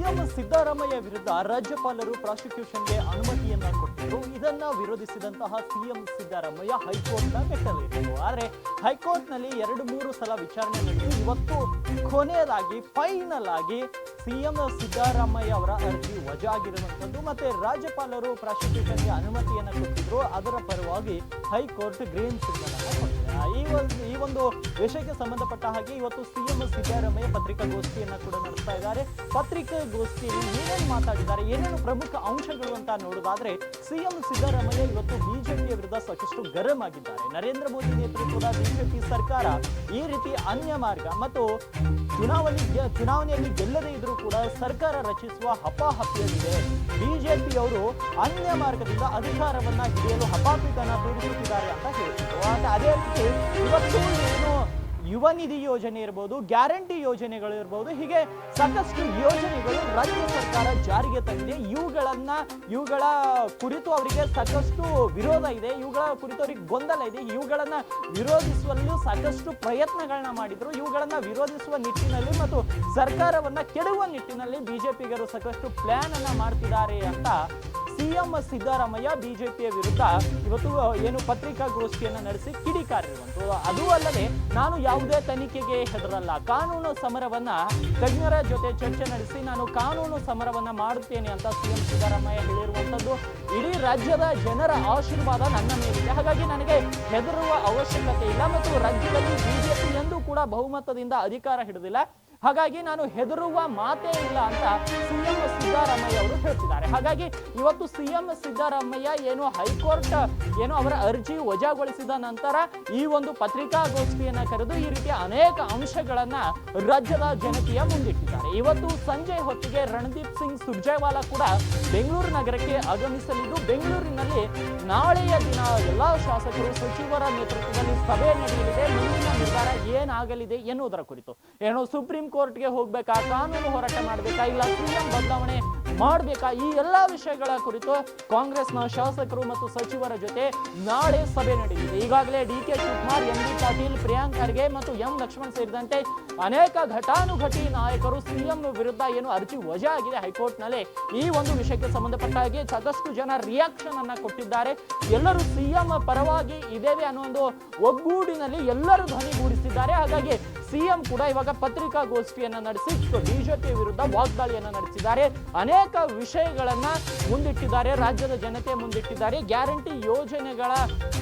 CM Siddaramaiah ವಿರುದ್ಧ ರಾಜ್ಯಪಾಲರು ಪ್ರಾಸಿಕ್ಯೂಷನ್ಗೆ ಅನುಮತಿಯನ್ನ ಕೊಟ್ಟಿದ್ರು. ಇದನ್ನ ವಿರೋಧಿಸಿದಂತಹ ಸಿಎಂ ಸಿದ್ದರಾಮಯ್ಯ ಹೈಕೋರ್ಟ್ನ ಮೆಟ್ಟಲೇರಿದ್ರು. ಆದರೆ ಹೈಕೋರ್ಟ್ನಲ್ಲಿ 2-3 ಸಲ ವಿಚಾರಣೆ ನಡೆದು ಇವತ್ತು ಕೊನೆಯದಾಗಿ ಫೈನಲ್ ಆಗಿ ಸಿಎಂ ಸಿದ್ದರಾಮಯ್ಯ ಅವರ ಅರ್ಜಿ ವಜಾಗಿರುವಂತದ್ದು ಮತ್ತೆ ರಾಜ್ಯಪಾಲರು ಪ್ರಾಸಿಕ್ಯೂಷನ್ಗೆ ಅನುಮತಿಯನ್ನ ಕೊಟ್ಟಿದ್ರು. ಅದರ ಪರವಾಗಿ ಹೈಕೋರ್ಟ್ ಗ್ರೀನ್ ಸಿಗ್ನಲ್ ಅನ್ನು ಕೊಟ್ಟಿದೆ. ಈ ಒಂದು ವಿಷಯಕ್ಕೆ ಸಂಬಂಧಪಟ್ಟ ಹಾಗೆ ಇವತ್ತು ಸಿಎಂ ಸಿದ್ದರಾಮಯ್ಯ ಪತ್ರಿಕಾಗೋಷ್ಠಿಯನ್ನ ಕೂಡ ನಡೆಸ್ತಾ ಇದ್ದಾರೆ. ಪತ್ರಿಕಾಗೋಷ್ಠಿಯಲ್ಲಿ ಏನೇನು ಮಾತಾಡಿದ್ದಾರೆ, ಏನೇನು ಪ್ರಮುಖ ಅಂಶಗಳು ಅಂತ ನೋಡೋದಾದ್ರೆ ಸಿಎಂ ಸಿದ್ದರಾಮಯ್ಯ ಇವತ್ತು ಬಿಜೆಪಿಯ ವಿರುದ್ಧ ಸಾಕಷ್ಟು ಗರಂ ಆಗಿದ್ದಾರೆ. ನರೇಂದ್ರ ಮೋದಿ ನೇತೃತ್ವದ ಬಿಜೆಪಿ ಸರ್ಕಾರ ಈ ರೀತಿ ಅನ್ಯ ಮಾರ್ಗ ಮತ್ತು ಚುನಾವಣೆಯಲ್ಲಿ ಗೆಲ್ಲದೇ ಇದ್ರೂ ಕೂಡ ಸರ್ಕಾರ ರಚಿಸುವ ಹಪಾಹಪಿಯಲ್ಲಿದೆ. ಬಿಜೆಪಿಯವರು ಅನ್ಯ ಮಾರ್ಗದಿಂದ ಅಧಿಕಾರವನ್ನ ಹಿಡಿಯಲು ಹಪಾಪಿತನ ತೋರಿಸುತ್ತಿದ್ದಾರೆ ಅಂತ ಹೇಳ್ತಿದ್ರು. ಅದೇ ರೀತಿ ಇವತ್ತು ಏನು ಯುವ ನಿಧಿ ಯೋಜನೆ ಇರ್ಬೋದು, ಗ್ಯಾರಂಟಿ ಯೋಜನೆಗಳು ಇರ್ಬೋದು, ಹೀಗೆ ಸಾಕಷ್ಟು ಯೋಜನೆಗಳು ರಾಜ್ಯ ಸರ್ಕಾರ ಜಾರಿಗೆ ತಂದಿದೆ. ಇವುಗಳ ಕುರಿತು ಅವರಿಗೆ ಸಾಕಷ್ಟು ವಿರೋಧ ಇದೆ, ಇವುಗಳ ಕುರಿತು ಅವರಿಗೆ ಗೊಂದಲ ಇದೆ. ಇವುಗಳನ್ನ ವಿರೋಧಿಸುವಲ್ಲೂ ಸಾಕಷ್ಟು ಪ್ರಯತ್ನಗಳನ್ನ ಮಾಡಿದ್ರು. ಇವುಗಳನ್ನ ವಿರೋಧಿಸುವ ನಿಟ್ಟಿನಲ್ಲಿ ಮತ್ತು ಸರ್ಕಾರವನ್ನ ಕೆಡುವ ನಿಟ್ಟಿನಲ್ಲಿ ಬಿಜೆಪಿಗರು ಸಾಕಷ್ಟು ಪ್ಲಾನ್ ಅನ್ನ ಮಾಡ್ತಿದ್ದಾರೆ ಅಂತ ಸಿಎಂ ಸಿದ್ದರಾಮಯ್ಯ ಬಿಜೆಪಿಯ ವಿರುದ್ಧ ಇವತ್ತು ಏನು ಪತ್ರಿಕಾಗೋಷ್ಠಿಯನ್ನು ನಡೆಸಿ ಕಿಡಿಕಾರಿರುವಂಥದ್ದು. ಅದು ಅಲ್ಲದೆ ನಾನು ಯಾವುದೇ ತನಿಖೆಗೆ ಹೆದರಲ್ಲ, ಕಾನೂನು ಸಮರವನ್ನ ತಜ್ಞರ ಜೊತೆ ಚರ್ಚೆ ನಡೆಸಿ ನಾನು ಕಾನೂನು ಸಮರವನ್ನ ಮಾಡುತ್ತೇನೆ ಅಂತ ಸಿಎಂ ಸಿದ್ದರಾಮಯ್ಯ ಹೇಳಿರುವಂಥದ್ದು. ಇಡೀ ರಾಜ್ಯದ ಜನರ ಆಶೀರ್ವಾದ ನನ್ನ ಮೇಲಿದೆ, ಹಾಗಾಗಿ ನನಗೆ ಹೆದರುವ ಅವಶ್ಯಕತೆ ಇಲ್ಲ ಮತ್ತು ರಾಜ್ಯದಲ್ಲಿ ಬಿಜೆಪಿ ಎಂದೂ ಕೂಡ ಬಹುಮತದಿಂದ ಅಧಿಕಾರ ಹಿಡಿದಿಲ್ಲ, ಹಾಗಾಗಿ ನಾನು ಹೆದರುವ ಮಾತೇ ಇಲ್ಲ ಅಂತ ಸಿಎಂ ಸಿದ್ದರಾಮಯ್ಯ ಅವರು ಹೇಳ್ತಿದ್ದಾರೆ. ಹಾಗಾಗಿ ಇವತ್ತು ಸಿಎಂ ಸಿದ್ದರಾಮಯ್ಯ ಏನು ಹೈಕೋರ್ಟ್ ಏನು ಅವರ ಅರ್ಜಿ ವಜಾಗೊಳಿಸಿದ ನಂತರ ಈ ಒಂದು ಪತ್ರಿಕಾಗೋಷ್ಠಿಯನ್ನ ಕರೆದು ಈ ರೀತಿಯ ಅನೇಕ ಅಂಶಗಳನ್ನ ರಾಜ್ಯದ ಜನತೆಯ ಮುಂದಿಟ್ಟಿದ್ದಾರೆ. ಇವತ್ತು ಸಂಜೆ ಹೊತ್ತಿಗೆ ರಣದೀಪ್ ಸಿಂಗ್ ಸುರ್ಜೇವಾಲಾ ಕೂಡ ಬೆಂಗಳೂರು ನಗರಕ್ಕೆ ಆಗಮಿಸಲಿದ್ದು, ಬೆಂಗಳೂರಿನಲ್ಲಿ ನಾಳೆಯ ದಿನ ಎಲ್ಲಾ ಶಾಸಕರು ಸಚಿವರ ನೇತೃತ್ವದಲ್ಲಿ ಸಭೆ ನಡೆಯಲಿದೆ. ಮುಂದಿನ ನಿರ್ಧಾರ ಏನಾಗಲಿದೆ ಎನ್ನುವುದರ ಕುರಿತು ಏನು ಸುಪ್ರೀಂ ಕೋರ್ಟ್ಗೆ ಹೋಗ್ಬೇಕಾ, ಕಾನೂನು ಹೋರಾಟ ಮಾಡಬೇಕಾ, ಇಲ್ಲ ಸಿಎಂ ಬದಲಾವಣೆ ಮಾಡಬೇಕಾ, ಈ ಎಲ್ಲಾ ವಿಷಯಗಳ ಕುರಿತು ಕಾಂಗ್ರೆಸ್ನ ಶಾಸಕರು ಮತ್ತು ಸಚಿವರ ಜೊತೆ ನಾಳೆ ಸಭೆ ನಡೆಯಲಿದೆ. ಈಗಾಗಲೇ ಡಿಕೆ ಶಿವಕುಮಾರ್, ಎಂಬಿ ಪಾಟೀಲ್, ಪ್ರಿಯಾಂಕ್ ಖರ್ಗೆ ಮತ್ತು ಎಂ ಲಕ್ಷ್ಮಣ್ ಸೇರಿದಂತೆ ಅನೇಕ ಘಟಾನುಘಟಿ ನಾಯಕರು ಸಿಎಂ ವಿರುದ್ಧ ಏನು ಅರ್ಜಿ ವಜಾ ಆಗಿದೆ ಹೈಕೋರ್ಟ್ ನಲ್ಲಿ, ಈ ಒಂದು ವಿಷಯಕ್ಕೆ ಸಂಬಂಧಪಟ್ಟ ಹಾಗೆ ಸಾಕಷ್ಟು ಜನ ರಿಯಾಕ್ಷನ್ ಅನ್ನ ಕೊಟ್ಟಿದ್ದಾರೆ. ಎಲ್ಲರೂ ಸಿಎಂ ಪರವಾಗಿ ಇದ್ದೇವೆ ಅನ್ನೋ ಒಂದು ಒಗ್ಗೂಡಿನಲ್ಲಿ ಎಲ್ಲರೂ ಧ್ವನಿಗೂಡಿಸಿದ್ದಾರೆ. ಹಾಗಾಗಿ ಸಿಎಂ ಕೂಡ ಇವಾಗ ಪತ್ರಿಕಾಗೋಷ್ಠಿಯನ್ನ ನಡೆಸಿ ಬಿಜೆಪಿ ವಿರುದ್ಧ ವಾಗ್ದಾಳಿಯನ್ನ ನಡೆಸಿದ್ದಾರೆ. ಅನೇಕ ವಿಷಯಗಳನ್ನ ಮುಂದಿಟ್ಟಿದ್ದಾರೆ, ರಾಜ್ಯದ ಜನತೆ ಮುಂದಿಟ್ಟಿದ್ದಾರೆ. ಗ್ಯಾರಂಟಿ ಯೋಜನೆಗಳ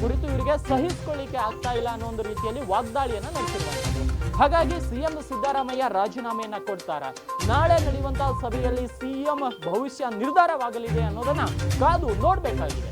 ಕುರಿತು ಇವರಿಗೆ ಸಹಿಸಿಕೊಳ್ಳಿಕ್ಕೆ ಆಗ್ತಾ ಇಲ್ಲ ಅನ್ನೋ ಒಂದು ರೀತಿಯಲ್ಲಿ ವಾಗ್ದಾಳಿಯನ್ನ ನಡೆಸಿರುವಂತದ್ದು. ಹಾಗಾಗಿ ಸಿಎಂ ಸಿದ್ದರಾಮಯ್ಯ ರಾಜೀನಾಮೆಯನ್ನ ಕೊಡ್ತಾರ, ನಾಳೆ ನಡೆಯುವಂತಹ ಸಭೆಯಲ್ಲಿ ಸಿಎಂ ಭವಿಷ್ಯ ನಿರ್ಧಾರವಾಗಲಿದೆ ಅನ್ನೋದನ್ನ ಕಾದು ನೋಡ್ಬೇಕಾಗಿದೆ.